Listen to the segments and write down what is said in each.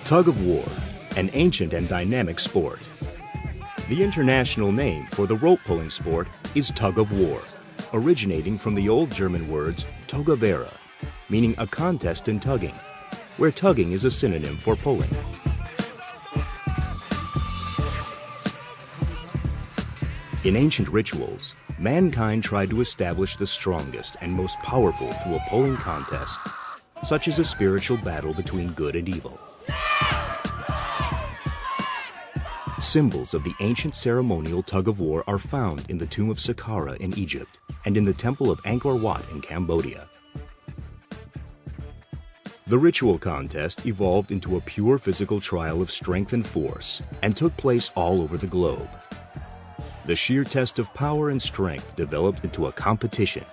Tug of war, an ancient and dynamic sport. The international name for the rope-pulling sport is tug of war, originating from the old German words Tug of War, meaning a contest in tugging, where tugging is a synonym for pulling. In ancient rituals, mankind tried to establish the strongest and most powerful through a pulling contest, such as a spiritual battle between good and evil. Symbols of the ancient ceremonial tug of war are found in the tomb of Saqqara in Egypt and in the temple of Angkor Wat in Cambodia. The ritual contest evolved into a pure physical trial of strength and force and took place all over the globe. The sheer test of power and strength developed into a competition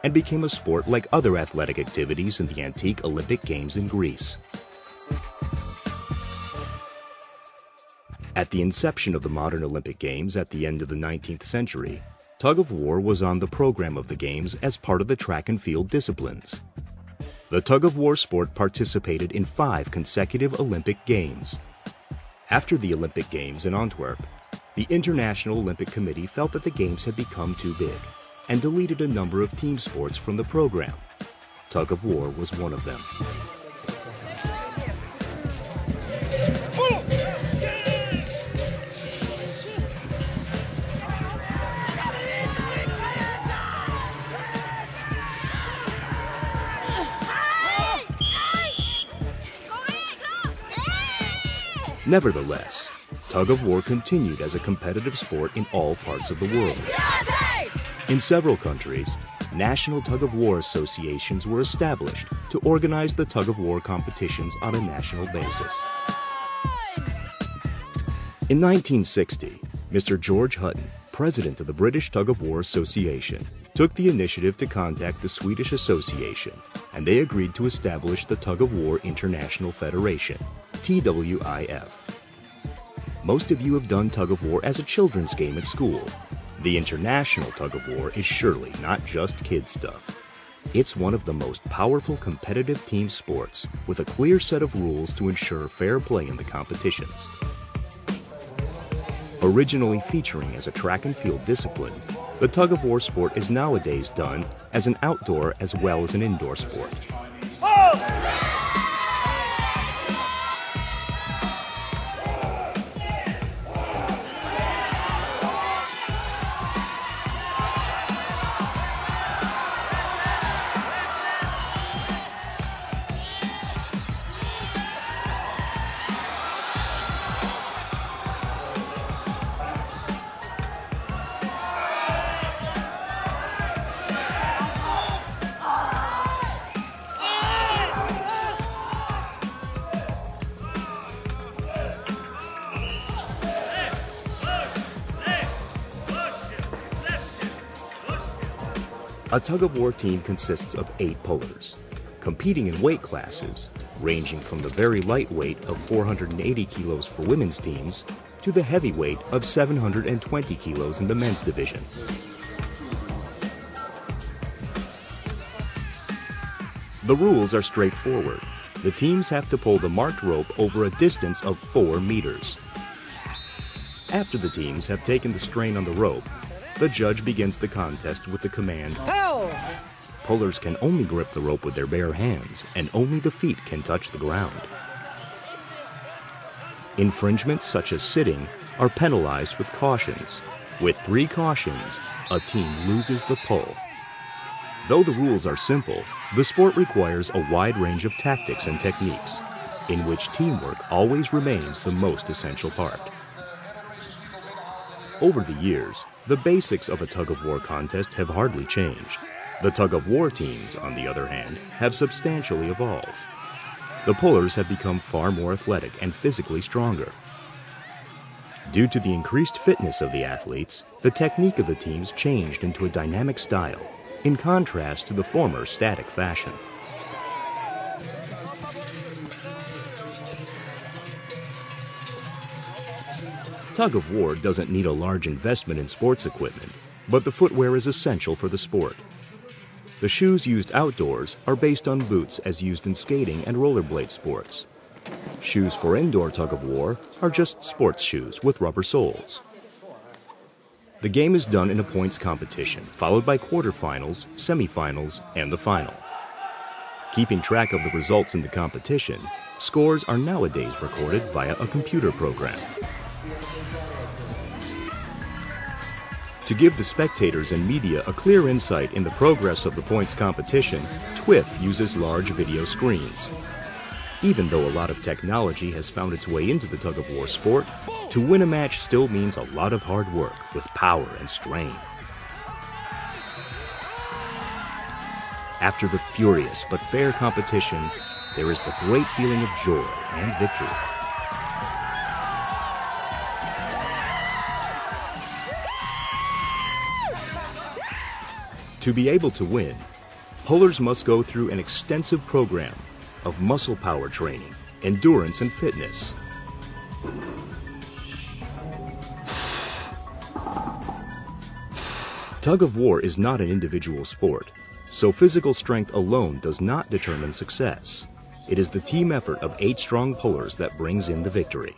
and became a sport like other athletic activities in the antique Olympic Games in Greece. At the inception of the modern Olympic Games at the end of the 19th century, tug of war was on the program of the Games as part of the track and field disciplines. The tug of war sport participated in 5 consecutive Olympic Games. After the Olympic Games in Antwerp, the International Olympic Committee felt that the Games had become too big and deleted a number of team sports from the program. Tug of war was one of them. Nevertheless, tug of war continued as a competitive sport in all parts of the world. In several countries, national tug of war associations were established to organize the tug of war competitions on a national basis. In 1960, Mr. George Hutton, president of the British Tug of War Association, took the initiative to contact the Swedish Association, and they agreed to establish the Tug of War International Federation, TWIF. Most of you have done tug of war as a children's game at school. The international tug of war is surely not just kid stuff. It's one of the most powerful competitive team sports with a clear set of rules to ensure fair play in the competitions. Originally featuring as a track and field discipline, the tug of war sport is nowadays done as an outdoor as well as an indoor sport. A tug-of-war team consists of 8 pullers, competing in weight classes ranging from the very lightweight of 480 kilos for women's teams to the heavyweight of 720 kilos in the men's division. The rules are straightforward. The teams have to pull the marked rope over a distance of 4 meters. After the teams have taken the strain on the rope, the judge begins the contest with the command, "Hell!" Pullers can only grip the rope with their bare hands, and only the feet can touch the ground. Infringements such as sitting are penalized with cautions. With 3 cautions, a team loses the pull. Though the rules are simple, the sport requires a wide range of tactics and techniques, in which teamwork always remains the most essential part. Over the years, the basics of a tug-of-war contest have hardly changed. The tug-of-war teams, on the other hand, have substantially evolved. The pullers have become far more athletic and physically stronger. Due to the increased fitness of the athletes, the technique of the teams changed into a dynamic style, in contrast to the former static fashion. Tug of war doesn't need a large investment in sports equipment, but the footwear is essential for the sport. The shoes used outdoors are based on boots as used in skating and rollerblade sports, Shoes for indoor tug of war are just sports shoes with rubber soles. The game is done in a points competition, followed by quarterfinals, semifinals, and the final. Keeping track of the results in the competition, scores are nowadays recorded via a computer program. To give the spectators and media a clear insight in the progress of the points competition, TWIF uses large video screens. Even though a lot of technology has found its way into the tug-of-war sport, to win a match still means a lot of hard work with power and strain. After the furious but fair competition, there is the great feeling of joy and victory. To be able to win, pullers must go through an extensive program of muscle power training, endurance, and fitness. Tug of war is not an individual sport, so physical strength alone does not determine success. It is the team effort of 8 strong pullers that brings in the victory.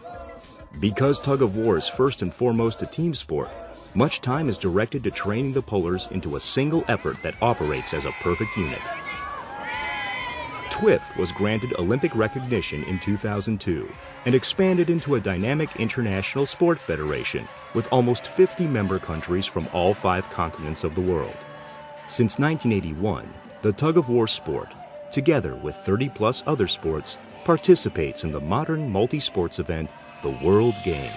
Because tug of war is first and foremost a team sport, much time is directed to training the pullers into a single effort that operates as a perfect unit. TWIF was granted Olympic recognition in 2002 and expanded into a dynamic international sport federation with almost 50 member countries from all 5 continents of the world. Since 1981, the tug-of-war sport, together with 30-plus other sports, participates in the modern multi-sports event, the World Games.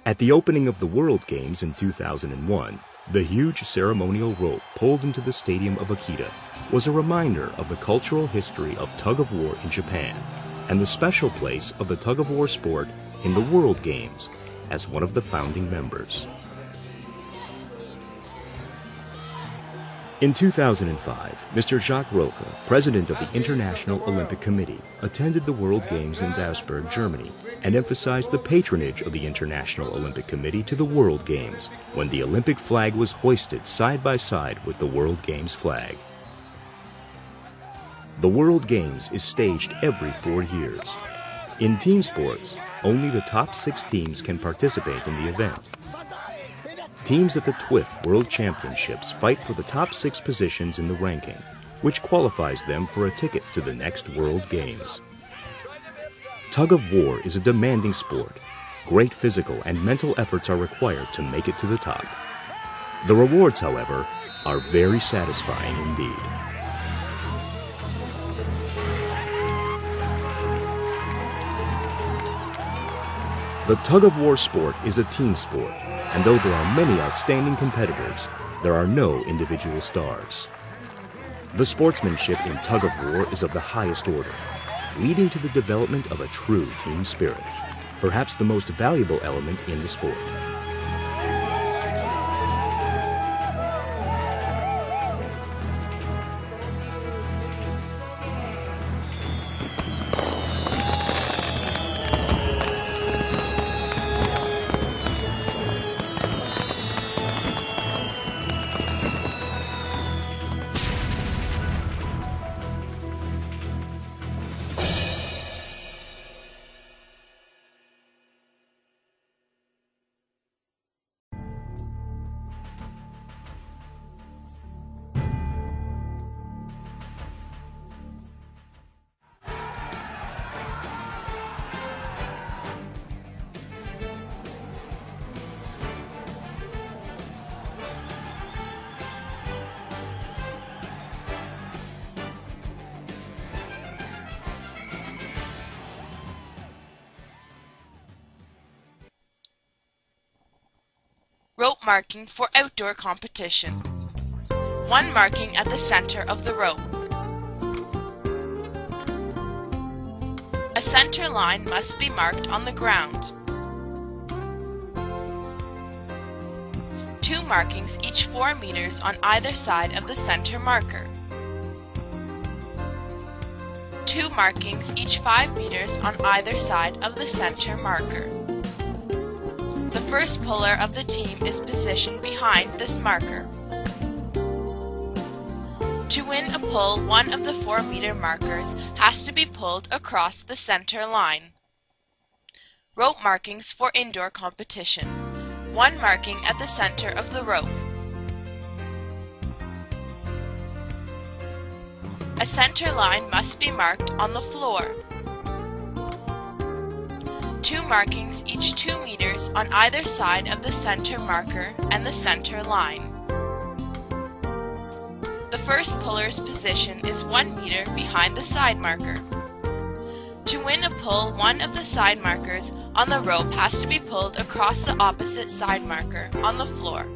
At the opening of the World Games in 2001, the huge ceremonial rope pulled into the stadium of Akita was a reminder of the cultural history of tug-of-war in Japan and the special place of the tug-of-war sport in the World Games as one of the founding members. In 2005, Mr. Jacques Rocha, president of the International Olympic Committee, attended the World Games in Duisburg, Germany, and emphasized the patronage of the International Olympic Committee to the World Games when the Olympic flag was hoisted side by side with the World Games flag. The World Games is staged every 4 years. In team sports, only the top 6 teams can participate in the event. Teams at the TWIF World Championships fight for the top 6 positions in the ranking, which qualifies them for a ticket to the next World Games. Tug of war is a demanding sport. Great physical and mental efforts are required to make it to the top. The rewards, however, are very satisfying indeed. The tug-of-war sport is a team sport, and though there are many outstanding competitors, there are no individual stars. The sportsmanship in tug-of-war is of the highest order, leading to the development of a true team spirit, perhaps the most valuable element in the sport. Rope marking for outdoor competition. one marking at the center of the rope. A center line must be marked on the ground. 2 markings each 4 meters on either side of the center marker. 2 markings each 5 meters on either side of the center marker. The first puller of the team is positioned behind this marker. To win a pull, one of the 4-meter markers has to be pulled across the center line. Rope markings for indoor competition. 1 marking at the center of the rope. A center line must be marked on the floor. 2 markings each 2 meters on either side of the center marker and the center line. The first puller's position is 1 meter behind the side marker. To win a pull, one of the side markers on the rope has to be pulled across the opposite side marker on the floor.